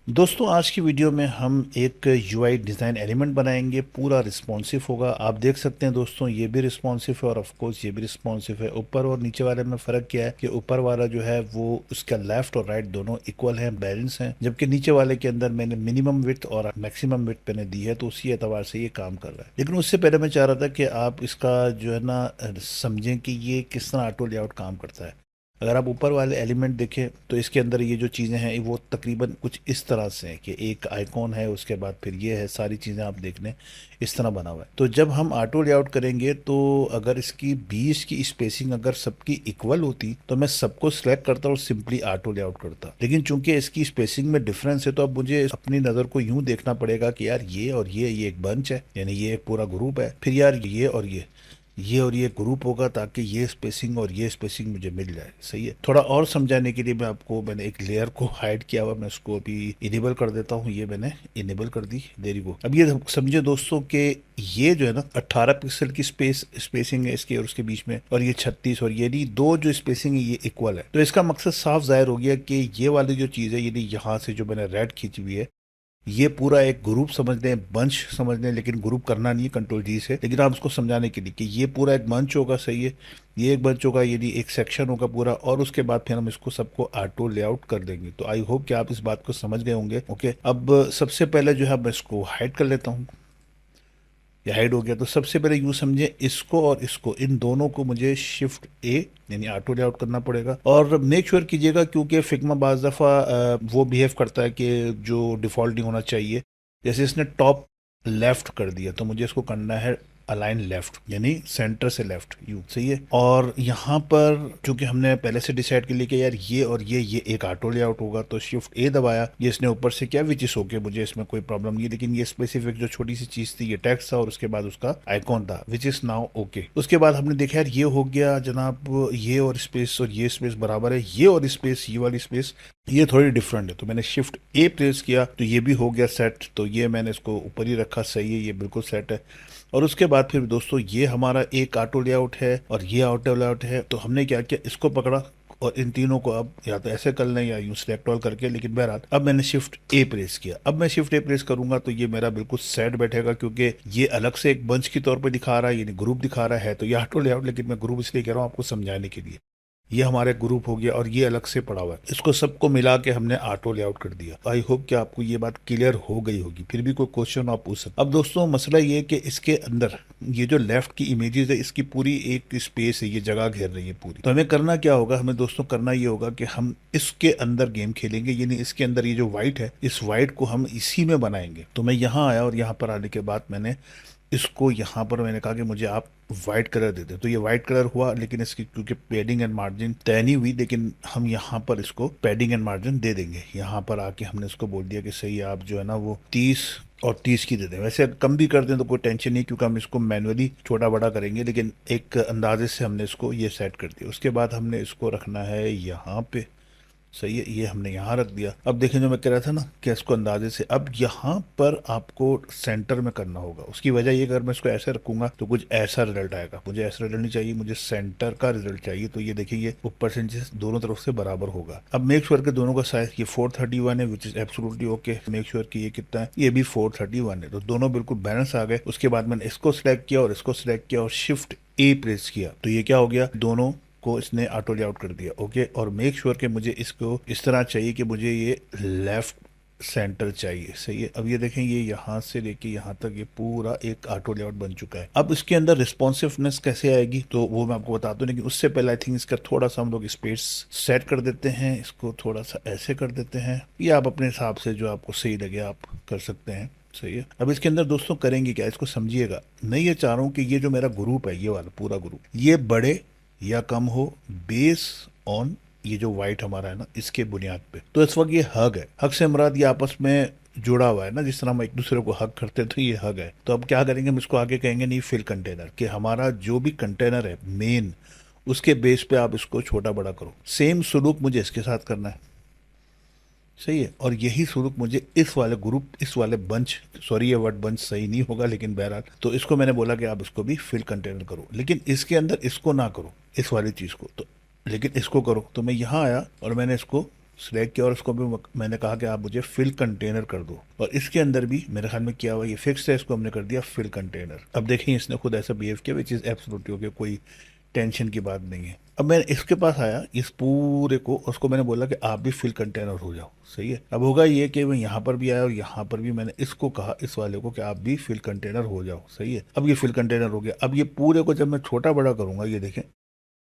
दोस्तों आज की वीडियो में हम एक यूआई डिज़ाइन एलिमेंट बनाएंगे। पूरा रिस्पॉन्सिव होगा। आप देख सकते हैं दोस्तों, ये भी रिस्पॉन्सिव है और ऑफ कोर्स ये भी रिस्पॉन्सिव है। ऊपर और नीचे वाले में फ़र्क क्या है कि ऊपर वाला जो है वो उसका लेफ्ट और राइट दोनों इक्वल हैं, बैलेंस हैं, जबकि नीचे वाले के अंदर मैंने मिनिमम विड्थ और मैक्सिमम विड्थ मैंने दी है, तो उसी एतबार से ये काम कर रहा है। लेकिन उससे पहले मैं चाह रहा था कि आप इसका जो है ना समझें कि ये किस तरह ऑटो लेआउट काम करता है। अगर आप ऊपर वाले एलिमेंट देखें तो इसके अंदर ये जो चीज़ें हैं वो तकरीबन कुछ इस तरह से हैं कि एक आइकॉन है, उसके बाद फिर ये है, सारी चीज़ें आप देख लें इस तरह बना हुआ है। तो जब हम ऑटो लेआउट करेंगे तो अगर इसकी बीच की स्पेसिंग अगर सबकी इक्वल होती तो मैं सबको सिलेक्ट करता और सिंपली ऑटो लेआउट करता। लेकिन चूंकि इसकी स्पेसिंग में डिफरेंस है तो अब मुझे अपनी नज़र को यूं देखना पड़ेगा कि यार ये और ये एक बंच है, यानी ये एक पूरा ग्रुप है, फिर यार ये और ये ग्रुप होगा ताकि ये स्पेसिंग और ये स्पेसिंग मुझे मिल जाए। सही है। थोड़ा और समझाने के लिए मैंने एक लेयर को हाइड किया हुआ, मैं उसको अभी इनेबल कर देता हूँ। ये मैंने इनेबल कर दी, देरी को। अब ये समझे दोस्तों कि ये जो है ना 18 पिक्सल की स्पेसिंग है इसके और उसके बीच में, और ये 36, और ये दो जो स्पेसिंग है ये इक्वल है। तो इसका मकसद साफ जाहिर हो गया कि ये वाली जो चीज़ है, यानी यहाँ से जो मैंने रेड खींची हुई है, ये पूरा एक ग्रुप समझ लें, बंच समझ लें, लेकिन ग्रुप करना नहीं है कंट्रोल जी से, लेकिन आप उसको समझाने के लिए कि ये पूरा एक बंच होगा। सही है। ये एक बंच होगा, यदि एक सेक्शन होगा पूरा, और उसके बाद फिर हम इसको सबको ऑटो लेआउट कर देंगे। तो आई होप कि आप इस बात को समझ गए होंगे। ओके, अब सबसे पहले जो है मैं इसको हाइड कर लेता हूँ। ये हाइड हो गया। तो सबसे पहले यूँ समझे, इसको और इसको, इन दोनों को मुझे शिफ्ट ए यानी ऑटो लेआउट करना पड़ेगा। और मेक श्योर कीजिएगा, क्योंकि फिग्मा बाज दफ़ा वो बिहेव करता है कि जो डिफ़ॉल्ट नहीं होना चाहिए। जैसे इसने टॉप लेफ्ट कर दिया तो मुझे इसको करना है अलाइन लेफ्ट, यानी सेंटर से लेफ्ट, यू। सही है। और यहाँ पर चूंकि हमने पहले से डिसाइड कर लिया कि यार ये और ये एक ऑटो लेआउट होगा, तो शिफ्ट ए दबाया। ये इसने ऊपर से किया, विच इज ओके, मुझे इसमें कोई प्रॉब्लम नहीं है। लेकिन ये स्पेसिफिक जो छोटी सी चीज थी, ये टेक्स्ट था और उसके बाद उसका आइकॉन था, विच इज नाउ ओके। उसके बाद हमने देखा यार ये हो गया जनाब, ये और ये स्पेस बराबर है, ये और स्पेस, ये वाली स्पेस ये थोड़ी डिफरेंट है। तो मैंने शिफ्ट ए प्रेस किया तो ये भी हो गया सेट। तो ये मैंने इसको ऊपर ही रखा, सही है, ये बिल्कुल सेट है। और उसके बाद फिर दोस्तों ये हमारा एक ऑटो लेआउट है और ये ऑटो लेआउट है। तो हमने क्या किया, इसको पकड़ा और इन तीनों को अब या तो ऐसे कर लें या यूं सिलेक्ट ऑल करके, लेकिन बहरहाल अब मैंने शिफ्ट ए प्रेस किया। अब मैं शिफ्ट ए प्रेस करूंगा तो ये मेरा बिल्कुल सेट बैठेगा, क्योंकि ये अलग से एक बंच के तौर पे दिखा रहा है, यानी ग्रुप दिखा रहा है। तो ये ऑटो लेआउट, लेकिन मैं ग्रुप इसलिए कह रहा हूँ आपको समझाने के लिए। ये हमारे ग्रुप हो गया और ये अलग से पड़ा हुआ है। इसको सबको मिला के हमने ऑटो लेआउट कर दिया। आई होप कि आपको ये बात क्लियर हो गई होगी। फिर भी कोई क्वेश्चन आप पूछ सकते। अब दोस्तों मसला ये है कि इसके अंदर ये जो लेफ्ट की इमेजेस है, इसकी पूरी एक स्पेस है, ये जगह घेर रही है पूरी। तो हमें करना क्या होगा, हमें दोस्तों करना ये होगा कि हम इसके अंदर गेम खेलेंगे, यानी इसके अंदर ये जो व्हाइट है, इस व्हाइट को हम इसी में बनाएंगे। तो मैं यहाँ आया और यहाँ पर आने के बाद मैंने इसको यहाँ पर मैंने कहा कि मुझे आप वाइट कलर दे दें। तो ये वाइट कलर हुआ, लेकिन इसकी क्योंकि पैडिंग एंड मार्जिन तय नहीं हुई, लेकिन हम यहाँ पर इसको पैडिंग एंड मार्जिन दे देंगे। यहाँ पर आके हमने इसको बोल दिया कि सही है, आप जो है ना वो 30 और 30 की दे दें। वैसे कम भी कर दें तो कोई टेंशन नहीं, क्योंकि हम इसको मैनुअली छोटा बड़ा करेंगे, लेकिन एक अंदाजे से हमने इसको ये सेट कर दिया। उसके बाद हमने इसको रखना है यहाँ पे। सही है, ये हमने यहाँ रख दिया। अब देखें, जो मैं कह रहा था ना कि इसको अंदाजे से अब यहाँ पर आपको सेंटर में करना होगा। उसकी वजह ये, अगर मैं इसको ऐसे रखूंगा तो कुछ ऐसा रिजल्ट आएगा। मुझे ऐसा रिजल्ट नहीं चाहिए, मुझे सेंटर का रिजल्ट चाहिए। तो ये देखिए, ये ऊपर से नीचे दोनों तरफ से बराबर होगा। अब मेक श्योर के दोनों का साइज ये 431 है, which is absolutely okay. Make sure कि ये कितना है, ये भी 431 है। तो दोनों बिल्कुल बैलेंस आ गए। उसके बाद मैंने इसको सिलेक्ट किया और इसको सिलेक्ट किया और शिफ्ट ए प्रेस किया। तो ये क्या हो गया, दोनों को इसने ऑटो लेआउट कर दिया। ओके, और मेक श्योर कि मुझे इसको इस तरह चाहिए कि मुझे ये लेफ्ट सेंटर चाहिए। सही है। अब ये देखें, ये यहाँ से लेके यहाँ तक ये पूरा एक ऑटो लेआउट बन चुका है। अब इसके अंदर रिस्पॉन्सिवनेस कैसे आएगी तो वो मैं आपको बताता हूँ, लेकिन उससे पहले आई थिंक इसका थोड़ा सा हम लोग स्पेस सेट कर देते हैं। इसको थोड़ा सा ऐसे कर देते हैं, या आप अपने हिसाब से जो आपको सही लगे आप कर सकते हैं। सही है। अब इसके अंदर दोस्तों करेंगे क्या, इसको समझिएगा। मैं ये चाह रहा हूँ कि ये जो मेरा ग्रुप है, ये वाला पूरा ग्रुप, ये बढ़े या कम हो बेस ऑन ये जो वाइट हमारा है ना, इसके बुनियाद पे। तो इस वक्त ये हग है। हग से मुराद ये आपस में जुड़ा हुआ है ना, जिस तरह हम एक दूसरे को हग करते हैं, तो ये हग है। तो अब क्या करेंगे, हम इसको आगे कहेंगे नहीं फिल कंटेनर, कि हमारा जो भी कंटेनर है मेन, उसके बेस पे आप इसको छोटा बड़ा करो। सेम सुलूक मुझे इसके साथ करना है। सही है। और यही सुलूक मुझे इस वाले ग्रुप, इस वाले बंच, सॉरी ये वर्ड बंच सही नहीं होगा, लेकिन बहरहाल तो इसको मैंने बोला कि आप इसको भी फिल कंटेनर करो, लेकिन इसके अंदर इसको ना करो, इस वाली चीज़ को। तो लेकिन इसको करो। तो मैं यहाँ आया और मैंने इसको सिलेक्ट किया और उसको भी मैंने कहा कि आप मुझे फिल कंटेनर कर दो, और इसके अंदर भी मेरे ख्याल में क्या हुआ, ये फिक्स है, इसको हमने कर दिया फिल कंटेनर। अब देखिए इसने खुद ऐसा बिहेव किया विच इज़ एब्सोल्युटली ओके, कोई टेंशन की बात नहीं है। अब मैं इसके पास आया इस पूरे को, उसको मैंने बोला कि आप भी फिल कंटेनर हो जाओ, सही है। अब होगा ये कि मैं यहाँ पर भी आया और यहाँ पर भी मैंने इसको कहा, इस वाले को, कि आप भी फिल कंटेनर हो जाओ, सही है। अब ये फिल कंटेनर हो गया। अब ये पूरे को जब मैं छोटा बड़ा करूंगा, ये देखें,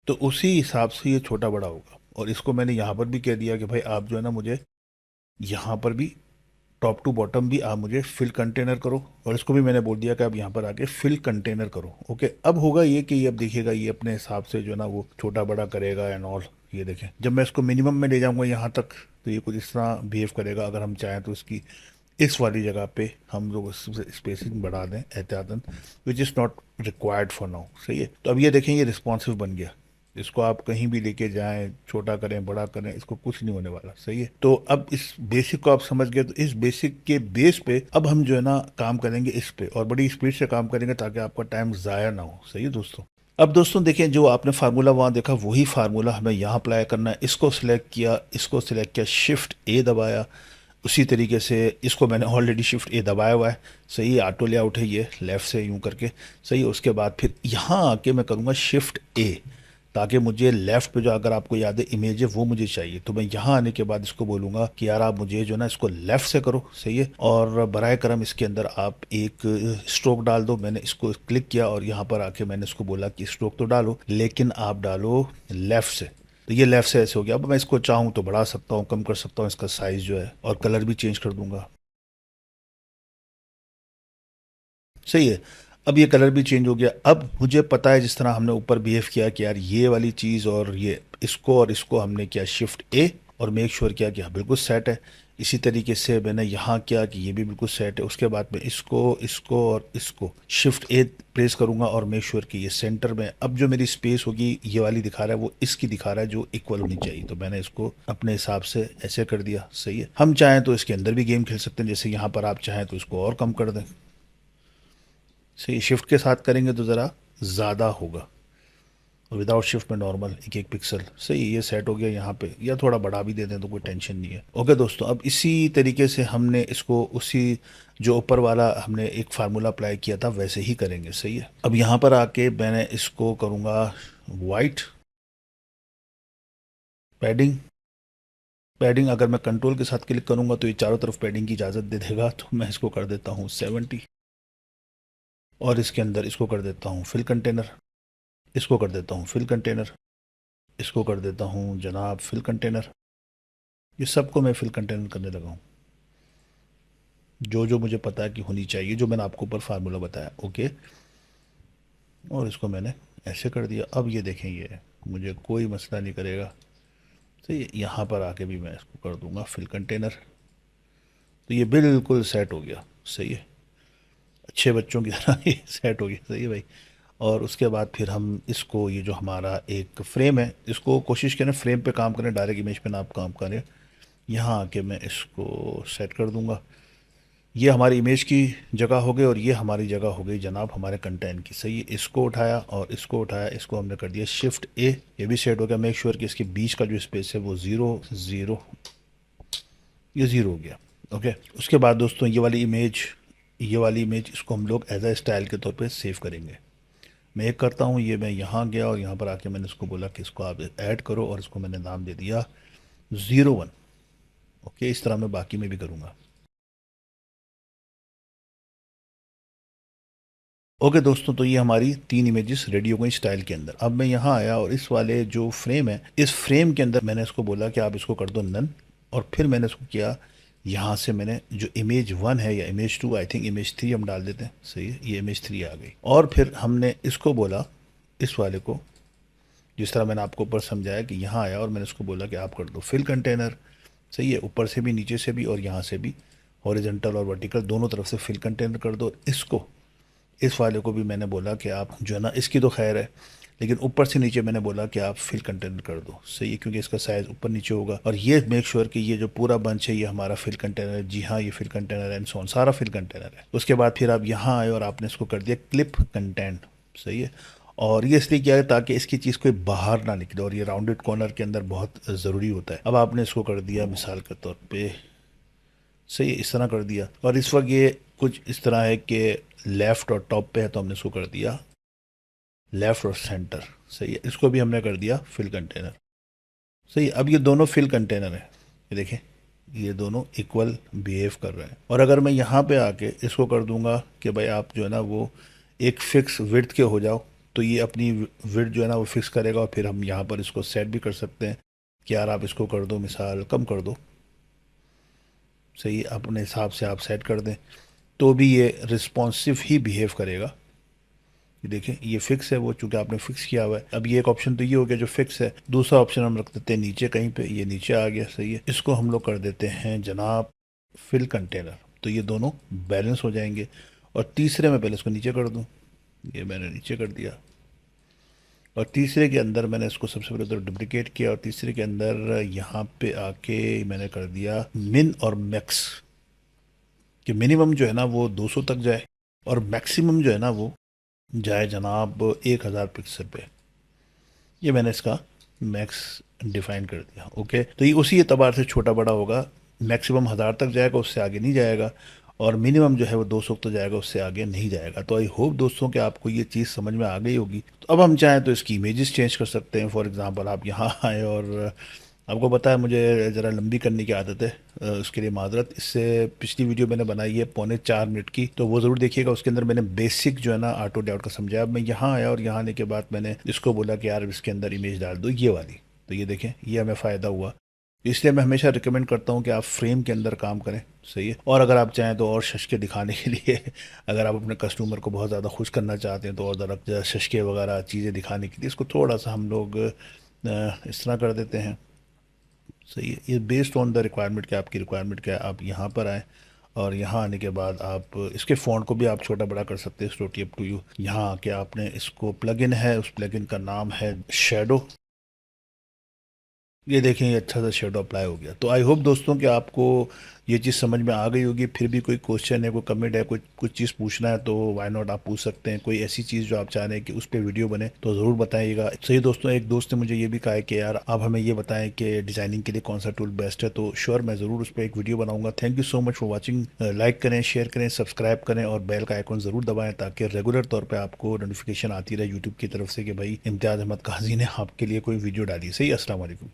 तो उसी हिसाब से ये छोटा बड़ा होगा। और इसको मैंने यहाँ पर भी कह दिया कि भाई आप जो है ना मुझे यहाँ पर भी टॉप टू बॉटम भी आप मुझे फिल कंटेनर करो, और इसको भी मैंने बोल दिया कि आप यहाँ पर आके फिल कंटेनर करो। ओके, अब होगा ये कि ये अब देखिएगा ये अपने हिसाब से जो है ना वो छोटा बड़ा करेगा एंड ऑल। ये देखें जब मैं इसको मिनिमम में ले जाऊंगा यहाँ तक, तो ये कुछ इस तरह बिहेव करेगा। अगर हम चाहें तो इसकी इस वाली जगह पे हम लोग स्पेसिंग बढ़ा दें एहतियातन, which is not required for now, सही है। तो अब ये देखें ये रिस्पॉन्सिव बन गया। इसको आप कहीं भी लेके जाएं, छोटा करें बड़ा करें, इसको कुछ नहीं होने वाला, सही है। तो अब इस बेसिक को आप समझ गए, तो इस बेसिक के बेस पे अब हम जो है ना काम करेंगे इस पे, और बड़ी स्पीड से काम करेंगे ताकि आपका टाइम ज़ाया ना हो, सही है दोस्तों। अब दोस्तों देखें, जो आपने फार्मूला वहाँ देखा वही फार्मूला हमें यहाँ अप्लाई करना है। इसको सिलेक्ट किया, इसको सिलेक्ट किया, शिफ्ट ए दबाया, उसी तरीके से इसको मैंने ऑलरेडी शिफ्ट ए दबाया हुआ है, सही है। ऑटो लेआउट है ये, लेफ़्ट से यूं करके, सही है। उसके बाद फिर यहाँ आके मैं करूँगा शिफ्ट ए, ताकि मुझे लेफ़्ट पे जो, अगर आपको याद है, इमेज है वो मुझे चाहिए। तो मैं यहाँ आने के बाद इसको बोलूँगा कि यार आप मुझे जो ना इसको लेफ़्ट से करो, सही है। और बराए करम इसके अंदर आप एक स्ट्रोक डाल दो। मैंने इसको क्लिक किया और यहाँ पर आके मैंने इसको बोला कि स्ट्रोक तो डालो, लेकिन आप डालो लेफ़्ट से। तो ये लेफ़्ट से ऐसे हो गया। अब मैं इसको चाहूँ तो बढ़ा सकता हूँ, कम कर सकता हूँ इसका साइज़ जो है, और कलर भी चेंज कर दूंगा, सही है। अब ये कलर भी चेंज हो गया। अब मुझे पता है जिस तरह हमने ऊपर बिहेव किया कि यार ये वाली चीज़ और ये इसको और इसको हमने किया शिफ्ट ए और मेक श्योर किया कि हाँ बिल्कुल सेट है। इसी तरीके से मैंने यहाँ किया कि ये भी बिल्कुल सेट है। उसके बाद में इसको इसको और इसको शिफ्ट ए प्रेस करूँगा और मेक श्योर कि ये सेंटर में, अब जो मेरी स्पेस होगी ये वाली दिखा रहा है, वो इसकी दिखा रहा है जो इक्वल होनी चाहिए। तो मैंने इसको अपने हिसाब से ऐसे कर दिया, सही है। हम चाहें तो इसके अंदर भी गेम खेल सकते हैं, जैसे यहाँ पर आप चाहें तो इसको और कम कर दें, सही। शिफ्ट के साथ करेंगे तो ज़रा ज़्यादा होगा, और विदाउट शिफ्ट में नॉर्मल एक एक पिक्सल, सही। ये सेट हो गया यहाँ पे, या थोड़ा बड़ा भी दे दें तो कोई टेंशन नहीं है। ओके दोस्तों, अब इसी तरीके से हमने इसको उसी जो ऊपर वाला हमने एक फार्मूला अप्लाई किया था वैसे ही करेंगे, सही है। अब यहाँ पर आके मैंने इसको करूँगा वाइट पैडिंग। पैडिंग अगर मैं कंट्रोल के साथ क्लिक करूँगा तो ये चारों तरफ पैडिंग की इजाज़त दे देगा, तो मैं इसको कर देता हूँ 70, और इसके अंदर इसको कर देता हूँ फिल कंटेनर, इसको कर देता हूँ फिल कंटेनर, इसको कर देता हूँ जनाब फिल कंटेनर। ये सबको मैं फिल कंटेनर करने लगा हूँ, जो जो मुझे पता है कि होनी चाहिए, जो मैंने आपको ऊपर फार्मूला बताया। ओके, और इसको मैंने ऐसे कर दिया। अब ये देखें ये मुझे कोई मसला नहीं करेगा, तो ये यहाँ पर आके भी मैं इसको कर दूँगा फिल कंटेनर। तो ये बिल्कुल सेट हो गया, सही है। अच्छे बच्चों की तरह ये सेट हो गया, सही है भाई। और उसके बाद फिर हम इसको, ये जो हमारा एक फ्रेम है, इसको कोशिश करें फ्रेम पे काम करें, डायरेक्ट इमेज पे ना आप काम करें। यहाँ आके मैं इसको सेट कर दूंगा। ये हमारी इमेज की जगह हो गई और ये हमारी जगह हो गई जनाब हमारे कंटेंट की, सही है। इसको उठाया और इसको उठाया, इसको हमने कर दिया शिफ्ट ए, ये भी सेट हो गया। मेक श्योर कि इसके बीच का जो स्पेस है वो 0 0, ये 0 हो गया। ओके, उसके बाद दोस्तों ये वाली इमेज इसको हम लोग एज अ स्टाइल के तौर पे सेव करेंगे। मैं एक करता हूँ, ये मैं यहाँ गया और यहाँ पर आके मैंने इसको बोला कि इसको आप ऐड करो, और इसको मैंने नाम दे दिया 01। ओके, इस तरह मैं बाकी में भी करूँगा। ओके दोस्तों, तो ये हमारी 3 इमेजेस रेडी हो गई स्टाइल के अंदर। अब मैं यहाँ आया और इस वाले जो फ्रेम है, इस फ्रेम के अंदर मैंने इसको बोला कि आप इसको कर दो नन, और फिर मैंने इसको किया, यहाँ से मैंने जो इमेज 1 है या इमेज 2, आई थिंक इमेज 3 हम डाल देते हैं, सही है। ये इमेज 3 आ गई, और फिर हमने इसको बोला, इस वाले को जिस तरह मैंने आपको ऊपर समझाया कि यहाँ आया और मैंने इसको बोला कि आप कर दो फिल कंटेनर, सही है। ऊपर से भी, नीचे से भी, और यहाँ से भी, हॉरिजॉन्टल और वर्टिकल दोनों तरफ से फिल कंटेनर कर दो। इसको, इस वाले को भी मैंने बोला कि आप जो है ना, इसकी तो खैर है, लेकिन ऊपर से नीचे मैंने बोला कि आप फिल कंटेनर कर दो, सही है, क्योंकि इसका साइज़ ऊपर नीचे होगा। और ये मेक श्योर कि ये जो पूरा बंच है ये हमारा फिल कंटेनर है। जी हाँ, ये फिल कंटेनर है, एंड सो ऑन, सारा फिल कंटेनर है। उसके बाद फिर आप यहाँ आए और आपने इसको कर दिया क्लिप कंटेंट, सही है। और ये इसलिए किया है ताकि इसकी चीज़ कोई बाहर ना निकले, और ये राउंडेड कॉर्नर के अंदर बहुत ज़रूरी होता है। अब आपने इसको कर दिया मिसाल के तौर पे, सही है, इस तरह कर दिया, और इस वक्त ये कुछ इस तरह है कि लेफ़्ट और टॉप पे है, तो हमने इसको कर दिया लेफ़्ट और सेंटर। सही है, इसको भी हमने कर दिया फिल कंटेनर। सही है, अब ये दोनों फिल कंटेनर हैं, ये देखें, ये दोनों इक्वल बिहेव कर रहे हैं। और अगर मैं यहाँ पे आके इसको कर दूंगा कि भाई आप जो है ना वो एक फिक्स विड्थ के हो जाओ, तो ये अपनी विड्थ जो है ना वो फिक्स करेगा, और फिर हम यहाँ पर इसको सेट भी कर सकते हैं कि यार आप इसको कर दो मिसाल कम कर दो। सही है, अपने हिसाब से आप सेट कर दें, तो भी ये रिस्पॉन्सिव ही बिहेव करेगा। ये देखें, ये फिक्स है वो, चूंकि आपने फिक्स किया हुआ है। अब ये एक ऑप्शन तो ये हो गया जो फिक्स है। दूसरा ऑप्शन हम रख देते हैं नीचे कहीं पे, ये नीचे आ गया। सही है, इसको हम लोग कर देते हैं जनाब फिल कंटेनर, तो ये दोनों बैलेंस हो जाएंगे। और तीसरे में पहले इसको नीचे कर दूं, ये मैंने नीचे कर दिया, और तीसरे के अंदर मैंने इसको सबसे पहले तो डुप्लीकेट किया, और तीसरे के अंदर यहाँ पे आके मैंने कर दिया मिन और मैक्स, कि मिनिमम जो है ना वो 200 तक जाए, और मैक्सिमम जो है ना वो जाए जनाब 1000 पिक्सल पे। ये मैंने इसका मैक्स डिफाइन कर दिया। ओके, तो ये उसी एतबार से छोटा बड़ा होगा, मैक्सिमम 1000 तक जाएगा, उससे आगे नहीं जाएगा, और मिनिमम जो है वो 200 तो जाएगा, उससे आगे नहीं जाएगा। तो आई होप दोस्तों कि आपको ये चीज़ समझ में आ गई होगी। तो अब हम चाहें तो इसकी इमेजेस चेंज कर सकते हैं। फॉर एग्जांपल आप यहाँ आए, और आपको पता है मुझे ज़रा लंबी करने की आदत है, उसके लिए माजरत। इससे पिछली वीडियो मैंने बनाई है 3.25 मिनट की, तो वो ज़रूर देखिएगा। उसके अंदर मैंने बेसिक जो है ना ऑटो लेआउट का समझाया। अब मैं यहाँ आया, और यहाँ आने के बाद मैंने इसको बोला कि यार इसके अंदर इमेज डाल दो ये वाली, तो ये देखें, ये हमें फ़ायदा हुआ। इसलिए मैं हमेशा रिकमेंड करता हूँ कि आप फ्रेम के अंदर काम करें। सही है, और अगर आप चाहें तो और शशके दिखाने के लिए अगर आप अपने कस्टमर को बहुत ज़्यादा खुश करना चाहते हैं, तो और ज़रा शशके वगैरह चीज़ें दिखाने के लिए इसको थोड़ा सा हम लोग इस तरह कर देते हैं। सही है, ये बेस्ड ऑन द रिक्वायरमेंट, क्या आपकी रिक्वायरमेंट क्या है। आप यहाँ पर आएँ, और यहाँ आने के बाद आप इसके फ़ॉन्ट को भी आप छोटा बड़ा कर सकते हैं, टोटली अप टू यू। यहाँ आके आपने इसको प्लगइन है, उस प्लगइन का नाम है शेडो। ये देखें, ये अच्छा सा शेडो अप्लाई हो गया। तो आई होप दोस्तों कि आपको ये चीज़ समझ में आ गई होगी। फिर भी कोई क्वेश्चन है, कोई कमेंट है, कुछ चीज़ पूछना है, तो वाई नॉट आप पूछ सकते हैं। कोई ऐसी चीज़ जो आप चाह रहे हैं कि उस पर वीडियो बने, तो ज़रूर बताइएगा। सही दोस्तों, एक दोस्त ने मुझे ये भी कहा है कि यार आप हमें ये बताएं कि डिज़ाइनिंग के लिए कौन सा टूल बेस्ट है, तो श्योर मैं ज़रूर उस पर एक वीडियो बनाऊंगा। Thank you so much for watching. Like करें, शेयर करें, सब्सक्राइब करें, और बेल का आइकॉन ज़रूर दबाएं, ताकि रेगुलर तौर पर आपको नोटिफिकेशन आती रहे यूट्यूब की तरफ से कि भाई इम्तियाज़ अहमद काजी ने आपके लिए कोई वीडियो डाली। सही, अस्सलाम वालेकुम।